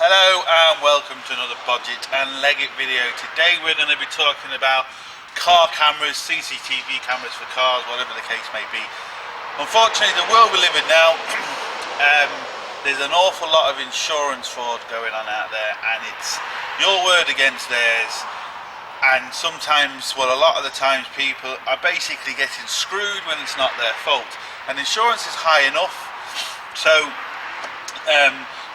Hello and welcome to another Bodgit and Leggit video. Today we're going to be talking about car cameras, CCTV cameras for cars, whatever the case may be. Unfortunately, the world we live in now, there's an awful lot of insurance fraud going on out there, and it's your word against theirs. And sometimes, well, a lot of the times people are basically getting screwed when it's not their fault. And insurance is high enough, so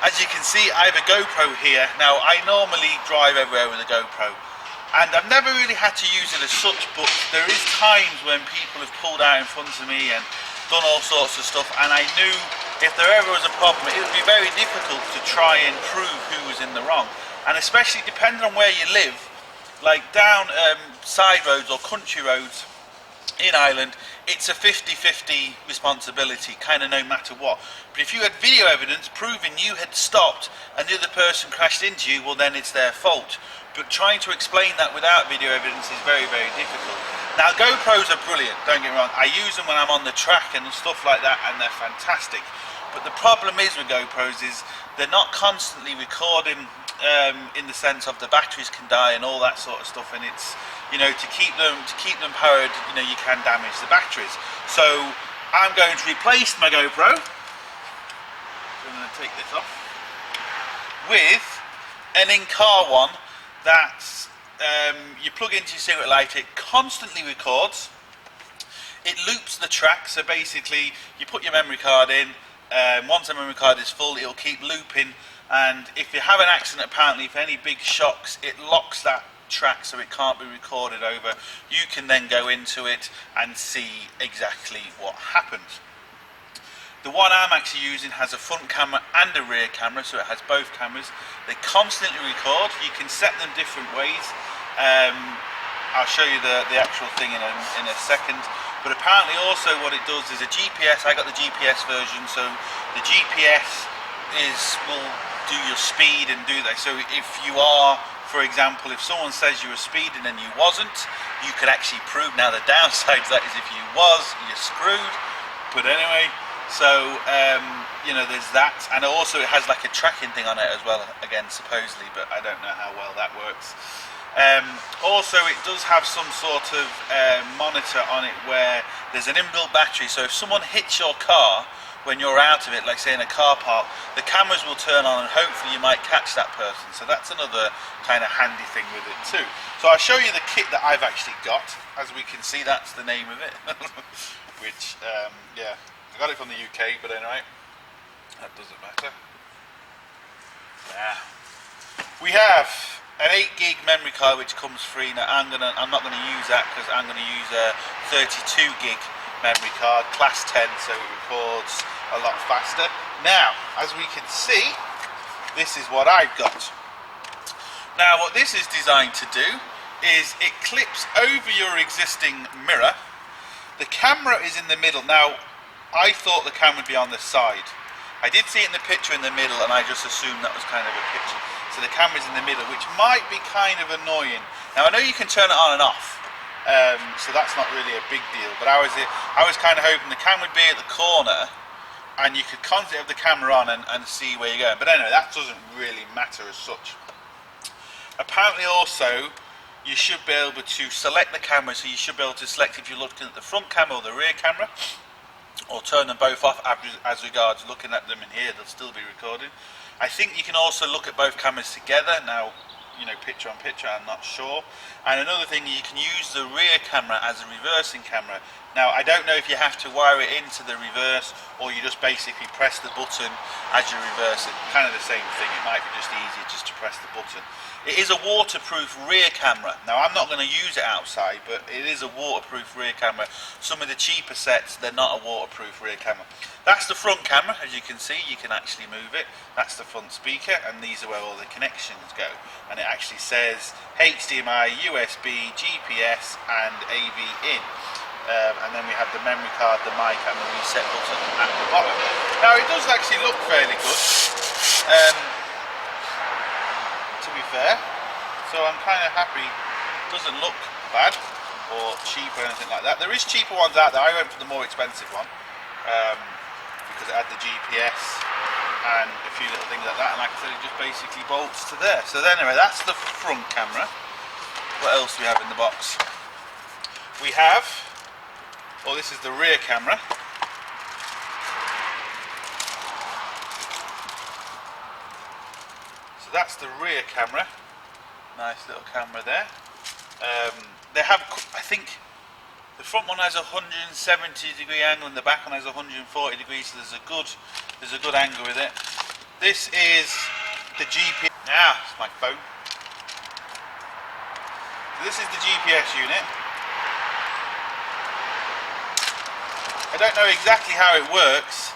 as you can see, I have a GoPro here. Now, I normally drive everywhere with a GoPro, and I've never really had to use it as such, but there is times when people have pulled out in front of me and done all sorts of stuff, and I knew if there ever was a problem, it would be very difficult to try and prove who was in the wrong. And especially depending on where you live, like down side roads or country roads in Ireland, it's a 50-50 responsibility, kind of no matter what. But if you had video evidence proving you had stopped and the other person crashed into you, well, then it's their fault. But trying to explain that without video evidence is very, very difficult. Now, GoPros are brilliant, don't get me wrong. I use them when I'm on the track and stuff like that, and they're fantastic. But the problem is with GoPros is they're not constantly recording in the sense of the batteries can die and all that sort of stuff, and it's, you know, to keep them powered, you know, you can damage the batteries. So I'm going to replace my GoPro. So I'm going to take this off with an in-car one that you plug into your cigarette lighter. It constantly records. It loops the track, so basically you put your memory card in. Once the memory card is full, it'll keep looping, and if you have an accident, apparently for any big shocks, it locks that track so it can't be recorded over. You can then go into it and see exactly what happened. The one I'm actually using has a front camera and a rear camera, so it has both cameras. They constantly record. You can set them different ways. I'll show you the actual thing in a second. But apparently also what it does is a GPS. I got the GPS version, so the GPS will do your speed and do that. So if you are, for example, if someone says you were speeding and you wasn't, you could actually prove. Now the downside to that is if you was, you're screwed. But anyway, so you know, there's that, and also it has like a tracking thing on it as well, again supposedly, but I don't know how well that works. Also, it does have some sort of monitor on it where there's an inbuilt battery, so if someone hits your car when you're out of it, like say in a car park, the cameras will turn on and hopefully you might catch that person. So that's another kind of handy thing with it too. So I'll show you the kit that I've actually got. As we can see, that's the name of it. Which, yeah, I got it from the UK, but anyway, that doesn't matter. Yeah. We have an 8 gig memory card which comes free. Now I'm not gonna use that because I'm gonna use a 32 gig memory card, class 10, so it records a lot faster. Now, as we can see, this is what I've got. Now, what this is designed to do is it clips over your existing mirror. The camera is in the middle. Now, I thought the camera would be on the side. I did see it in the picture in the middle, and I just assumed that was kind of a picture. So the camera's in the middle, which might be kind of annoying. Now, I know you can turn it on and off, so that's not really a big deal. But I was kind of hoping the camera would be at the corner, and you could constantly have the camera on and see where you're going. But anyway, that doesn't really matter as such. Apparently, also, you should be able to select the camera, so you should be able to select if you're looking at the front camera or the rear camera, or turn them both off as regards looking at them in here. They'll still be recording. I think you can also look at both cameras together. Now, you know, picture on picture, I'm not sure. And another thing, you can use the rear camera as a reversing camera. Now, I don't know if you have to wire it into the reverse or you just basically press the button as you reverse it. Kind of the same thing. It might be just easier just to press the button. It is a waterproof rear camera. Now, I'm not going to use it outside, but it is a waterproof rear camera. Some of the cheaper sets, they're not a waterproof rear camera. That's the front camera. As you can see, you can actually move it. That's the front speaker, and these are where all the connections go. And it actually says HDMI, USB, GPS, and AV in. And then we have the memory card, the mic, and the reset button at the bottom. Now, it does actually look fairly good, to be fair. So I'm kind of happy. It doesn't look bad or cheap or anything like that. There is cheaper ones out there. I went for the more expensive one because it had the GPS and a few little things like that, and like I said, it just basically bolts to there. So anyway, that's the front camera. What else do we have in the box? We have, this is the rear camera. So that's the rear camera. Nice little camera there. They have, I think, the front one has a 170 degree angle and the back one has 140 degrees, so there's a good angle with it. This is the GPS. Now, it's my phone. So this is the GPS unit. I don't know exactly how it works.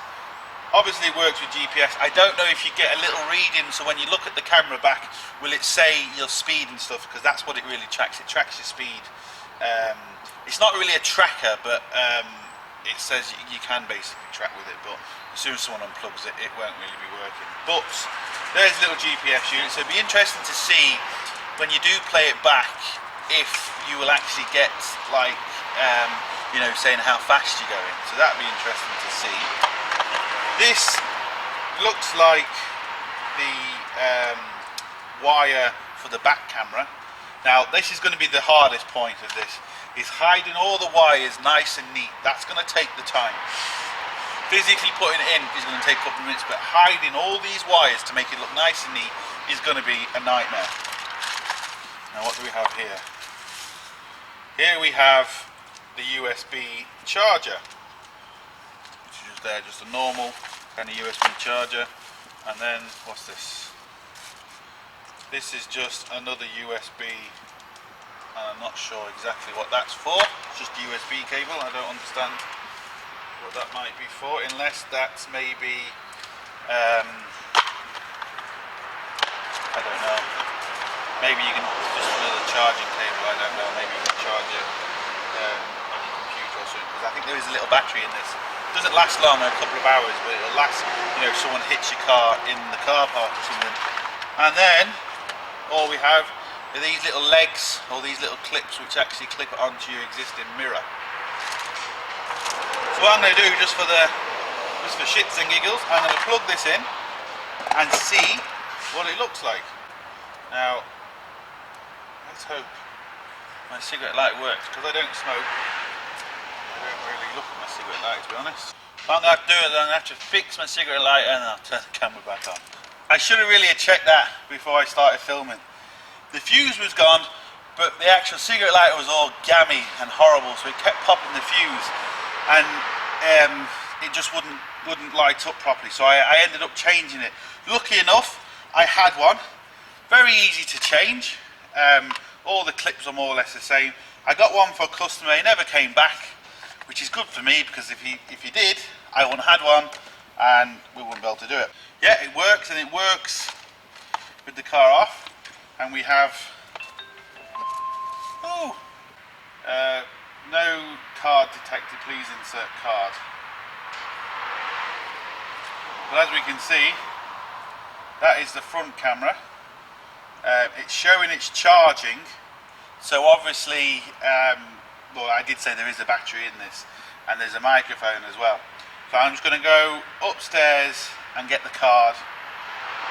Obviously it works with GPS. I don't know if you get a little reading, so when you look at the camera back, will it say your speed and stuff, because that's what it really tracks. It tracks your speed. It's not really a tracker, but it says you can basically track with it, but as soon as someone unplugs it, it won't really be working. But there's a little GPS unit, so it'd be interesting to see when you do play it back if you will actually get like saying how fast you're going. So that'd be interesting to see. This looks like the wire for the back camera. Now this is going to be the hardest point of this, is hiding all the wires nice and neat. That's going to take the time. Physically putting it in is going to take a couple of minutes, but hiding all these wires to make it look nice and neat is going to be a nightmare. Now what do we have here? Here we have the USB charger, which is just there, just a normal kind of USB charger. And then what's this? This is just another USB, and I'm not sure exactly what that's for. It's just a USB cable. I don't understand what that might be for, unless that's maybe I don't know, maybe you can just another charging cable. I don't know, maybe you can charge it on your computer or something, because I think there is a little battery in this. It doesn't last long, a couple of hours, but it'll last, if someone hits your car in the car park or something. And then all we have are these little legs, or these little clips, which actually clip onto your existing mirror. So what I'm going to do, just for shits and giggles, I'm going to plug this in and see what it looks like. Now, let's hope my cigarette light works, because I don't smoke. I don't really look at my cigarette light, to be honest. What I'm going to have to do is I'm going to have to fix my cigarette light and I'll turn the camera back on. I should have really checked that before I started filming. The fuse was gone, but the actual cigarette lighter was all gammy and horrible, so it kept popping the fuse, and it just wouldn't light up properly. So I ended up changing it. Lucky enough, I had one. Very easy to change. All the clips are more or less the same. I got one for a customer. He never came back, which is good for me, because if he did, I wouldn't have had one, and we wouldn't be able to do it. Yeah, it works, and it works with the car off. And we have no card detected, please insert card. But as we can see, that is the front camera. It's showing it's charging, so obviously, well, I did say there is a battery in this, and there's a microphone as well. So I'm just going to go upstairs and get the card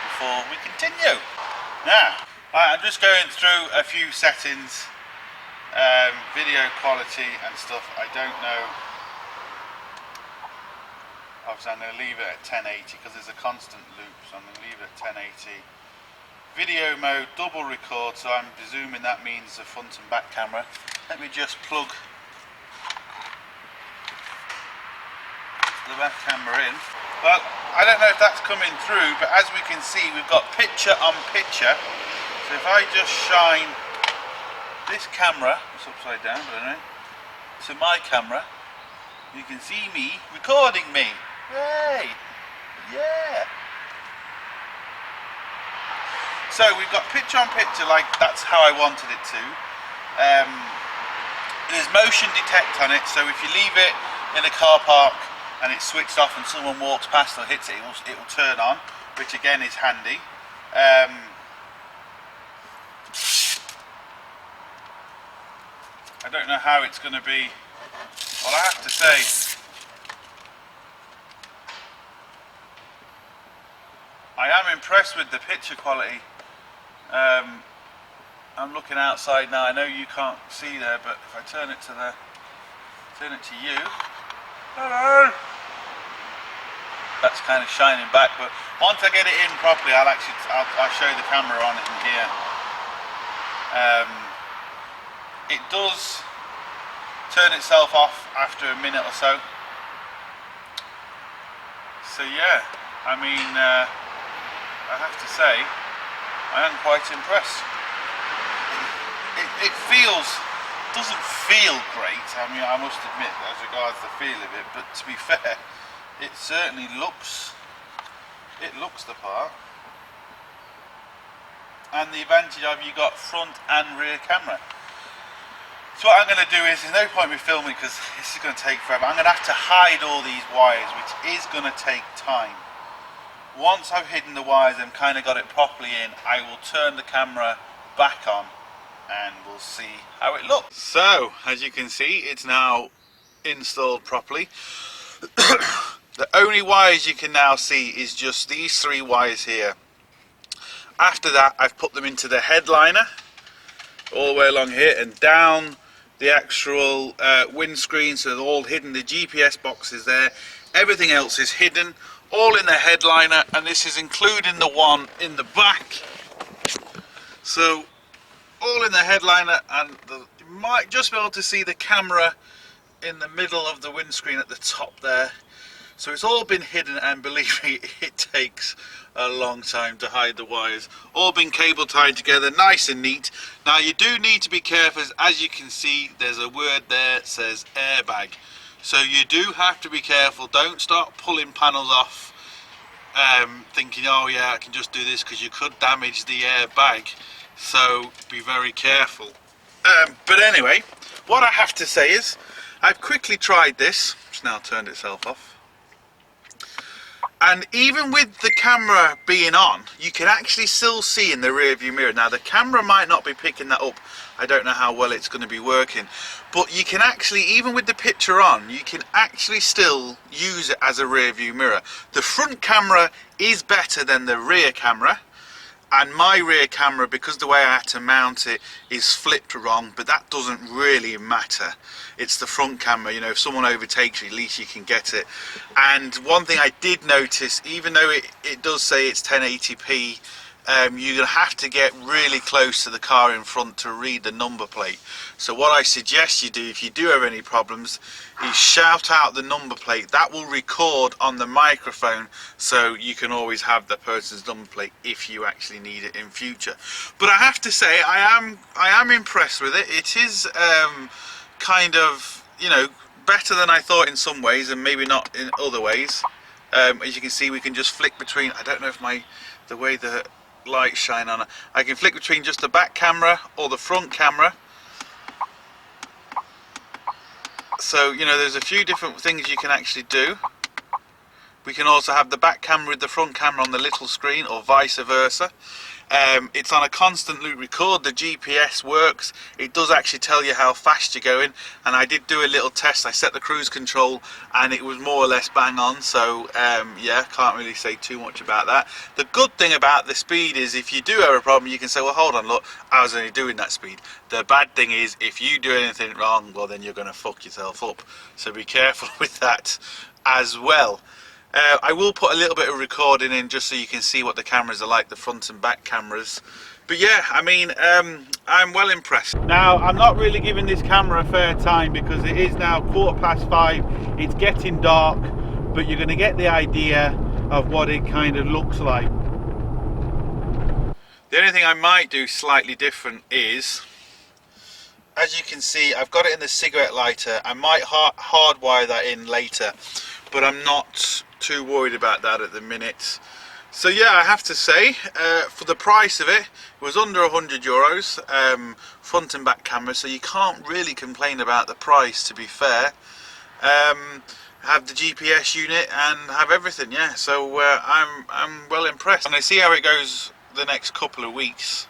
before we continue. Now, I'm just going through a few settings, video quality and stuff. I don't know. Obviously I'm going to leave it at 1080 because there's a constant loop, so I'm going to leave it at 1080. Video mode, double record, so I'm presuming that means the front and back camera. Let me just plug the back camera in. Well, I don't know if that's coming through, but as we can see, we've got picture on picture. So if I just shine this camera, it's upside down, but I don't know, to my camera, you can see me recording me. Yay! Yeah! So we've got picture on picture, like that's how I wanted it to. There's motion detect on it, so if you leave it in a car park and it's switched off and someone walks past or hits it, it will turn on, which again is handy. I don't know how it's going to be. Well, I have to say, I am impressed with the picture quality. I'm looking outside now. I know you can't see there, but if I turn it to you, hello. That's kind of shining back. But once I get it in properly, I'll show you the camera on it in here. It does turn itself off after a minute or so. So yeah, I mean, I have to say, I am quite impressed. It doesn't feel great. I mean, I must admit, as regards the feel of it, but to be fair, it certainly looks the part. And the advantage of you got front and rear camera. So what I'm going to do is, there's no point in me filming because this is going to take forever. I'm going to have to hide all these wires, which is going to take time. Once I've hidden the wires and kind of got it properly in, I will turn the camera back on and we'll see how it looks. So, as you can see, it's now installed properly. The only wires you can now see is just these 3 wires here. After that, I've put them into the headliner all the way along here and down the actual windscreen, so they're all hidden. The GPS box is there, everything else is hidden, all in the headliner, and this is including the one in the back. So all in the headliner, and you might just be able to see the camera in the middle of the windscreen at the top there. So it's all been hidden, and believe me, it takes a long time to hide the wires. All been cable tied together, nice and neat. Now you do need to be careful, as you can see, there's a word there that says airbag. So you do have to be careful. Don't start pulling panels off thinking, oh yeah, I can just do this, because you could damage the airbag. So be very careful. But anyway, what I have to say is, I've quickly tried this. It's now turned itself off. And even with the camera being on, you can actually still see in the rear view mirror. Now the camera might not be picking that up. I don't know how well it's going to be working. But you can actually, even with the picture on, you can actually still use it as a rear view mirror. The front camera is better than the rear camera. And my rear camera, because the way I had to mount it, is flipped wrong, but that doesn't really matter. It's the front camera, you know, if someone overtakes you, at least you can get it. And one thing I did notice, even though it does say it's 1080p, you're going to have to get really close to the car in front to read the number plate. So what I suggest you do, if you do have any problems, is shout out the number plate. That will record on the microphone, so you can always have the person's number plate if you actually need it in future. But I have to say, I am impressed with it. It is kind of, you know, better than I thought in some ways, and maybe not in other ways. As you can see, we can just flick between. I don't know if the way the lights shine on it, I can flick between just the back camera or the front camera. So, you know, there's a few different things you can actually do. We can also have the back camera with the front camera on the little screen, or vice versa. It's on a constant loop record. The GPS works. It does actually tell you how fast you're going, and I did do a little test. I set the cruise control and it was more or less bang on. So yeah, can't really say too much about that. The good thing about the speed is, if you do have a problem, you can say, well, hold on, look, I was only doing that speed. The bad thing is, if you do anything wrong, well, then you're going to fuck yourself up. So be careful with that as well. I will put a little bit of recording in just so you can see what the cameras are like, the front and back cameras. But yeah, I mean, I'm well impressed. Now, I'm not really giving this camera a fair time because it is now 5:15. It's getting dark, but you're going to get the idea of what it kind of looks like. The only thing I might do slightly different is, as you can see, I've got it in the cigarette lighter. I might hardwire that in later, but I'm not too worried about that at the minute. So yeah, I have to say, for the price of it, it was under €100, front and back camera, so you can't really complain about the price, to be fair. Have the GPS unit and have everything, yeah. So I'm well impressed, and I see how it goes the next couple of weeks.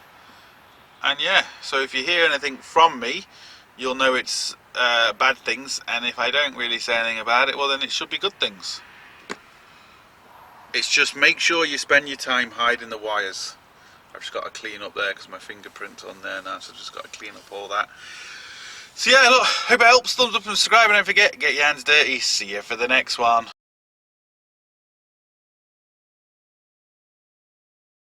And yeah, so if you hear anything from me, you'll know it's bad things, and if I don't really say anything about it, well, then it should be good things. It's just make sure you spend your time hiding the wires. I've just got to clean up there because my fingerprint's on there now, so I've just got to clean up all that. So yeah, look, hope it helps. Thumbs up and subscribe, and don't forget, get your hands dirty. See you for the next one.